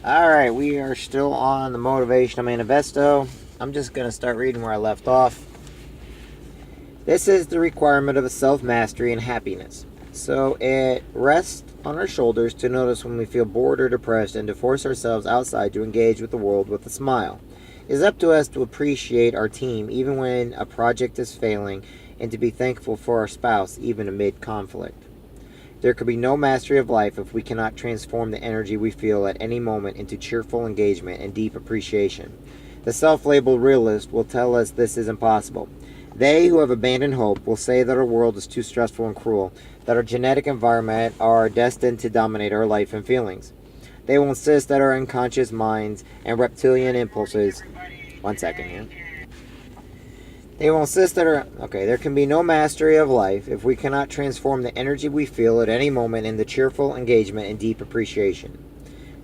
Alright, we are still on the Motivational Manifesto. I'm just going to start reading where I left off. This is the requirement of a self-mastery and happiness. So it rests on our shoulders to notice when we feel bored or depressed and to force ourselves outside to engage with the world with a smile. It is up to us to appreciate our team even when a project is failing and to be thankful for our spouse even amid conflict. There could be no mastery of life if we cannot transform the energy we feel at any moment into cheerful engagement and deep appreciation. The self-labeled realist will tell us this is impossible. They who have abandoned hope will say that our world is too stressful and cruel, that our genetic environment are destined to dominate our life and feelings. They will insist that our unconscious minds and reptilian impulses... One second here. They will insist that there can be no mastery of life if we cannot transform the energy we feel at any moment into cheerful engagement and deep appreciation.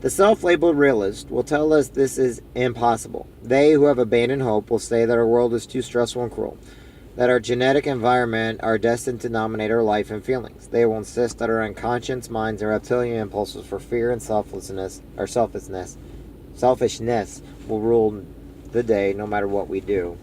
The self-labeled realist will tell us this is impossible. They who have abandoned hope will say that our world is too stressful and cruel, that our genetic environment are destined to dominate our life and feelings. They will insist that our unconscious minds and reptilian impulses for fear and selfishness will rule the day no matter what we do.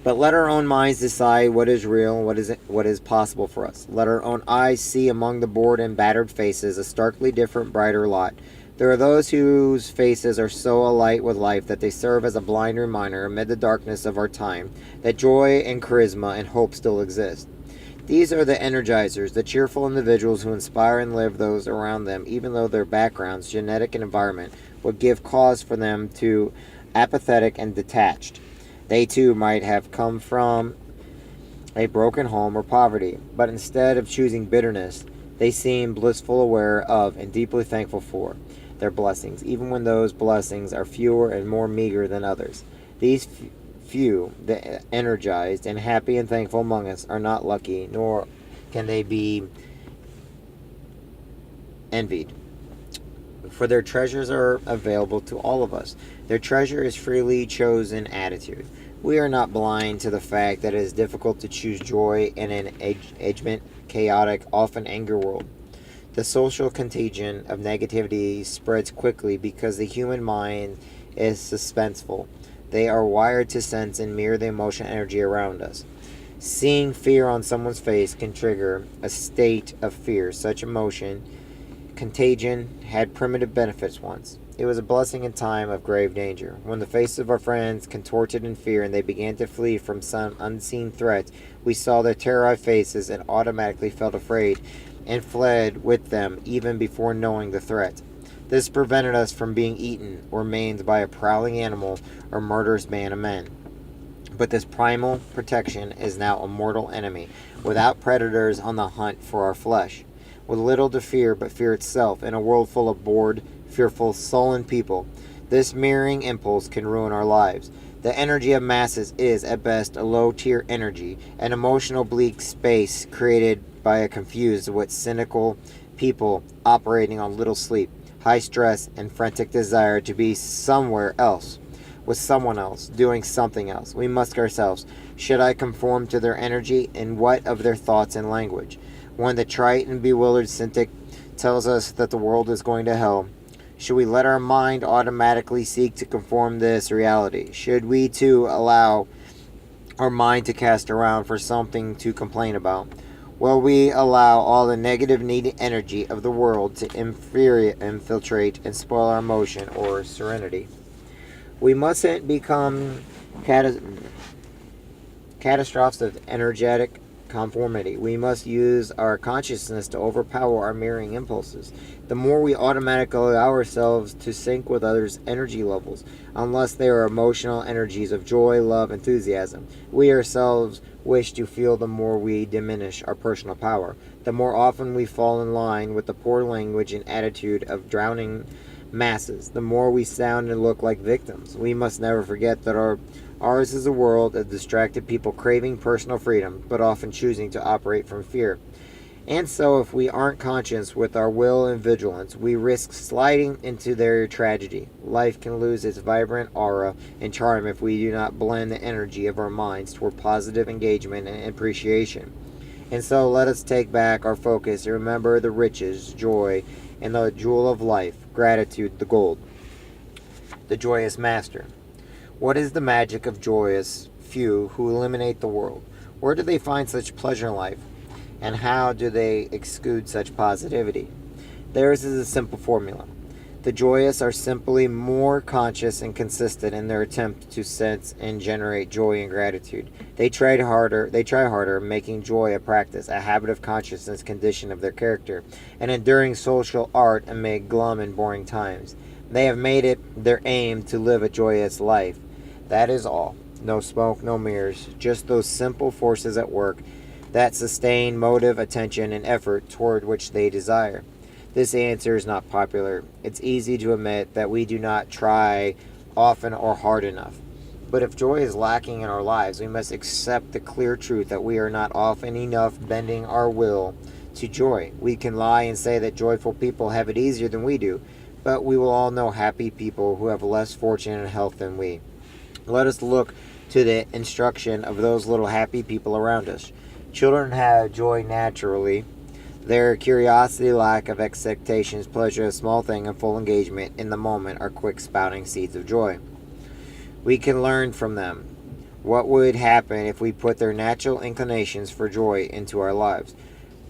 But let our own minds decide what is real and what is possible for us. Let our own eyes see among the bored and battered faces a starkly different, brighter lot. There are those whose faces are so alight with life that they serve as a blind reminder amid the darkness of our time that joy and charisma and hope still exist. These are the energizers, the cheerful individuals who inspire and live those around them, even though their backgrounds, genetic and environment, would give cause for them to apathetic and detached. They too might have come from a broken home or poverty, but instead of choosing bitterness, they seem blissful, aware of, and deeply thankful for their blessings, even when those blessings are fewer and more meager than others. These few, the energized and happy and thankful among us, are not lucky, nor can they be envied, for their treasures are available to all of us. Their treasure is freely chosen attitude. We are not blind to the fact that it is difficult to choose joy in an agement, chaotic, often angry world. The social contagion of negativity spreads quickly because the human mind is suspenseful. They are wired to sense and mirror the emotional energy around us. Seeing fear on someone's face can trigger a state of fear. Such emotion contagion had primitive benefits once. It was a blessing in time of grave danger. When the faces of our friends contorted in fear and they began to flee from some unseen threat, we saw their terrorized faces and automatically felt afraid and fled with them even before knowing the threat. This prevented us from being eaten or maimed by a prowling animal or murderous band of men. But this primal protection is now a mortal enemy, without predators on the hunt for our flesh. With little to fear but fear itself, in a world full of bored, fearful, sullen people, this mirroring impulse can ruin our lives. The energy of masses is, at best, a low-tier energy, an emotional bleak space created by a confused, wit cynical people operating on little sleep, high stress, and frantic desire to be somewhere else, with someone else, doing something else. We must ask ourselves, should I conform to their energy, and what of their thoughts and language? When the trite and bewildered cynic tells us that the world is going to hell, should we let our mind automatically seek to conform this reality? Should we too allow our mind to cast around for something to complain about? Will we allow all the negative needy energy of the world to infiltrate and spoil our emotion or serenity? We mustn't become catastrophes of energetic conformity. We must use our consciousness to overpower our mirroring impulses. The more we automatically allow ourselves to sync with others' energy levels, unless they are emotional energies of joy, love, enthusiasm, we ourselves wish to feel, the more we diminish our personal power. The more often we fall in line with the poor language and attitude of drowning masses, the more we sound and look like victims. We must never forget that ours is a world of distracted people craving personal freedom, but often choosing to operate from fear. And so, if we aren't conscious with our will and vigilance, we risk sliding into their tragedy. Life can lose its vibrant aura and charm if we do not blend the energy of our minds toward positive engagement and appreciation. And so, let us take back our focus and remember the riches, joy, and the jewel of life, gratitude the gold. The joyous master. What is the magic of joyous few who illuminate the world? Where do they find such pleasure in life? And how do they exude such positivity? Theirs is a simple formula. The joyous are simply more conscious and consistent in their attempt to sense and generate joy and gratitude. They try harder, making joy a practice, a habit of consciousness condition of their character, an enduring social art amid glum and boring times. They have made it their aim to live a joyous life. That is all. No smoke, no mirrors, just those simple forces at work that sustain motive, attention, and effort toward which they desire. This answer is not popular. It's easy to admit that we do not try often or hard enough. But if joy is lacking in our lives, we must accept the clear truth that we are not often enough bending our will to joy. We can lie and say that joyful people have it easier than we do, but we will all know happy people who have less fortune and health than we. Let us look to the instruction of those little happy people around us. Children have joy naturally. Their curiosity, lack of expectations, pleasure, a small thing, and full engagement in the moment are quick spouting seeds of joy. We can learn from them. What would happen if we put their natural inclinations for joy into our lives?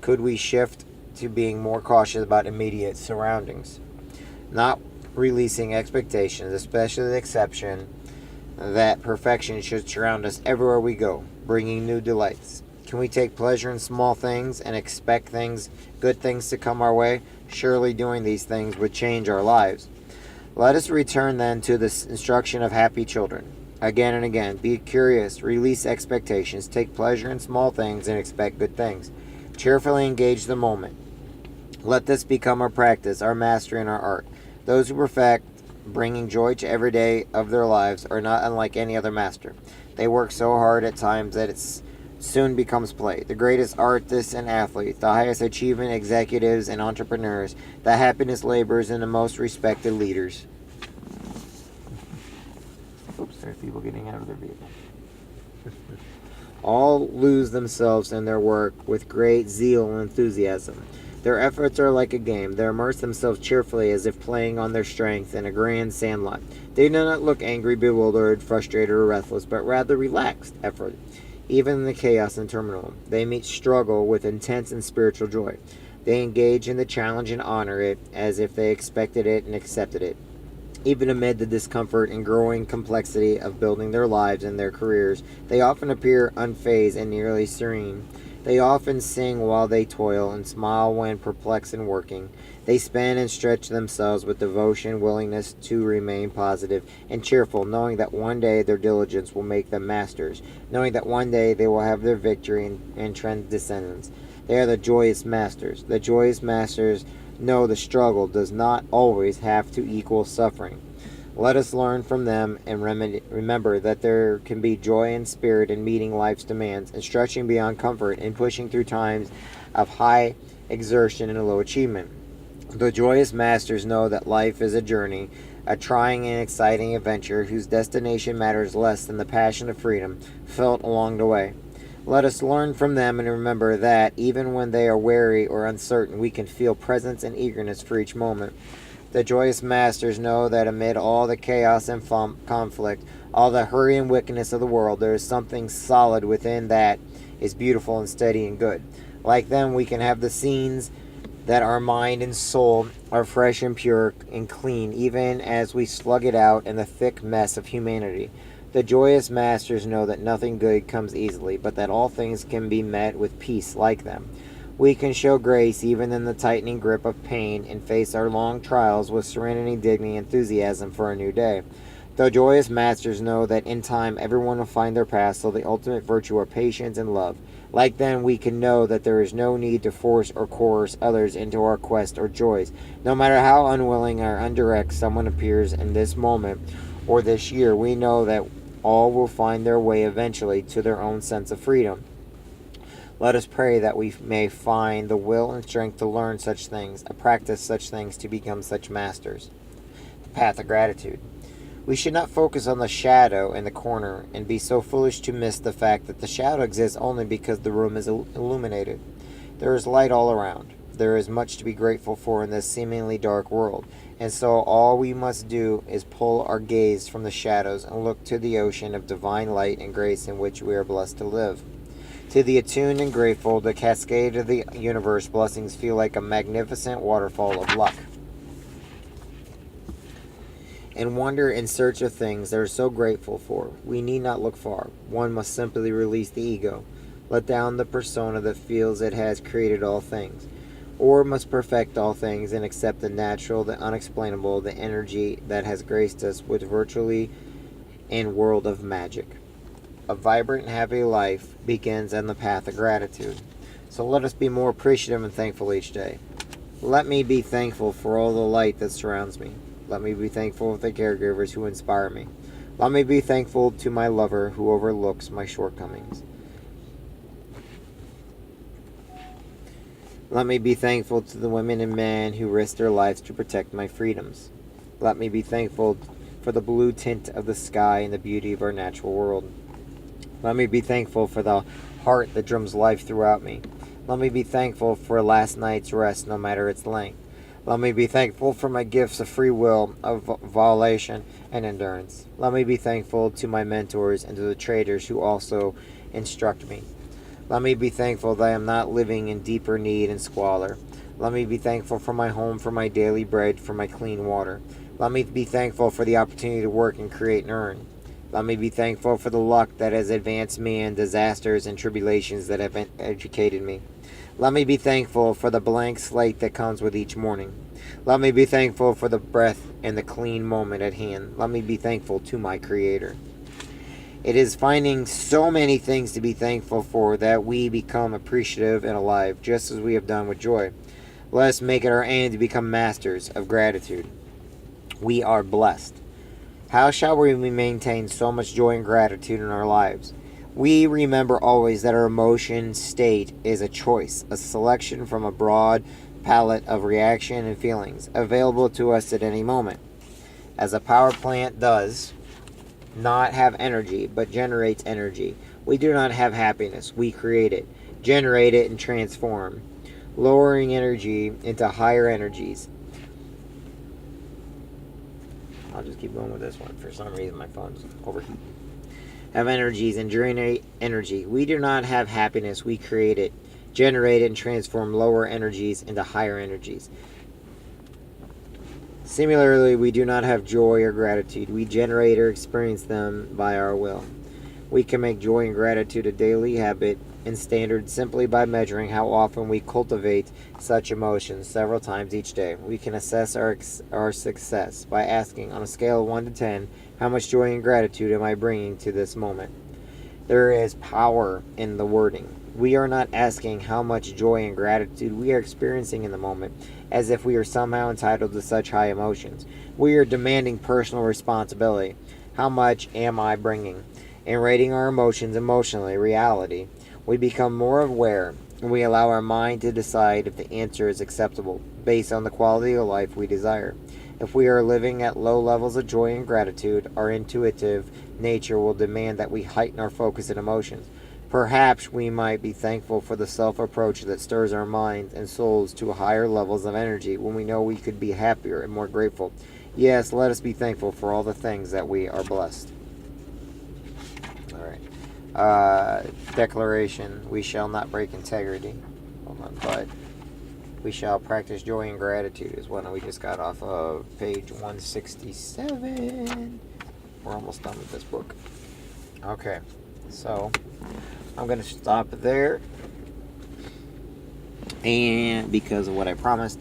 Could we shift to being more cautious about immediate surroundings? Not releasing expectations, especially the exception that perfection should surround us everywhere we go, bringing new delights. Can we take pleasure in small things and expect good things to come our way? Surely doing these things would change our lives. Let us return then to this instruction of happy children. Again and again, be curious, release expectations, take pleasure in small things and expect good things. Cheerfully engage the moment. Let this become our practice, our mastery, and our art. Those who perfect bringing joy to every day of their lives are not unlike any other master. They work so hard at times that it's soon becomes play. The greatest artists and athletes, the highest achievement executives and entrepreneurs, the happiness laborers, and the most respected leaders. Oops, there's people getting out of their vehicle. All lose themselves in their work with great zeal and enthusiasm. Their efforts are like a game. They immerse themselves cheerfully as if playing on their strength in a grand sandlot. They do not look angry, bewildered, frustrated, or restless, but rather relaxed effort. Even in the chaos and turmoil, they meet struggle with intense and spiritual joy. They engage in the challenge and honor it as if they expected it and accepted it. Even amid the discomfort and growing complexity of building their lives and their careers, they often appear unfazed and nearly serene. They often sing while they toil and smile when perplexed and working. They spend and stretch themselves with devotion, willingness to remain positive and cheerful, knowing that one day their diligence will make them masters, knowing that one day they will have their victory and transcendence. They are the joyous masters. The joyous masters know the struggle does not always have to equal suffering. Let us learn from them and remember that there can be joy and spirit in meeting life's demands and stretching beyond comfort and pushing through times of high exertion and low achievement. The joyous masters know that life is a journey, a trying and exciting adventure whose destination matters less than the passion of freedom felt along the way. Let us learn from them and remember that even when they are weary or uncertain, we can feel presence and eagerness for each moment. The joyous masters know that amid all the chaos and conflict, all the hurry and wickedness of the world, there is something solid within that is beautiful and steady and good. Like them, we can have the scenes that our mind and soul are fresh and pure and clean, even as we slug it out in the thick mess of humanity. The joyous masters know that nothing good comes easily, but that all things can be met with peace like them. We can show grace even in the tightening grip of pain and face our long trials with serenity, dignity, and enthusiasm for a new day. The joyous masters know that in time everyone will find their path, so the ultimate virtue are patience and love. Like them, we can know that there is no need to force or coerce others into our quest or joys. No matter how unwilling or indirect someone appears in this moment or this year, we know that all will find their way eventually to their own sense of freedom. Let us pray that we may find the will and strength to learn such things, and practice such things to become such masters. The path of gratitude. We should not focus on the shadow in the corner and be so foolish to miss the fact that the shadow exists only because the room is illuminated. There is light all around. there is much to be grateful for in this seemingly dark world, and so all we must do is pull our gaze from the shadows and look to the ocean of divine light and grace in which we are blessed to live. To the attuned and grateful, the cascade of the universe blessings feel like a magnificent waterfall of luck. And wander in search of things they are so grateful for. We need not look far. One must simply release the ego, let down the persona that feels it has created all things, or must perfect all things and accept the natural, the unexplainable, the energy that has graced us with virtually and world of magic. A vibrant and happy life begins on the path of gratitude. So let us be more appreciative and thankful each day. Let me be thankful for all the light that surrounds me. Let me be thankful for the caregivers who inspire me. Let me be thankful to my lover who overlooks my shortcomings. Let me be thankful to the women and men who risk their lives to protect my freedoms. Let me be thankful for the blue tint of the sky and the beauty of our natural world. Let me be thankful for the heart that drums life throughout me. Let me be thankful for last night's rest, no matter its length. Let me be thankful for my gifts of free will, of volition, and endurance. Let me be thankful to my mentors and to the traders who also instruct me. Let me be thankful that I am not living in deeper need and squalor. Let me be thankful for my home, for my daily bread, for my clean water. Let me be thankful for the opportunity to work and create and earn. Let me be thankful for the luck that has advanced me and disasters and tribulations that have educated me. Let me be thankful for the blank slate that comes with each morning. Let me be thankful for the breath and the clean moment at hand. Let me be thankful to my Creator. It is finding so many things to be thankful for that we become appreciative and alive, just as we have done with joy. Let us make it our aim to become masters of gratitude. We are blessed. How shall we maintain so much joy and gratitude in our lives? We remember always that our emotion state is a choice, a selection from a broad palette of reaction and feelings available to us at any moment. As a power plant does not have energy, but generates energy, we do not have happiness. We create it, generate it, and transform, lowering energy into higher energies. I'll just keep going with this one. For some reason, my phone's overheating. Have energies and generate energy. We do not have happiness. We create it, generate it, and transform lower energies into higher energies. Similarly, we do not have joy or gratitude. We generate or experience them by our will. We can make joy and gratitude a daily habit and standard simply by measuring how often we cultivate such emotions several times each day. We can assess our success by asking, on a scale of 1 to 10, how much joy and gratitude am I bringing to this moment? There is power in the wording. We are not asking how much joy and gratitude we are experiencing in the moment, as if we are somehow entitled to such high emotions. We are demanding personal responsibility. How much am I bringing? In rating our emotions emotionally, reality, we become more aware, and we allow our mind to decide if the answer is acceptable, based on the quality of life we desire. If we are living at low levels of joy and gratitude, our intuitive nature will demand that we heighten our focus and emotions. Perhaps we might be thankful for the self-approach that stirs our minds and souls to higher levels of energy when we know we could be happier and more grateful. Yes, let us be thankful for all the things that we are blessed. Declaration, we shall not break integrity. But we shall practice joy and gratitude is one we just got off of page 167. We're almost done with this book. Okay, so I'm going to stop there. And because of what I promised,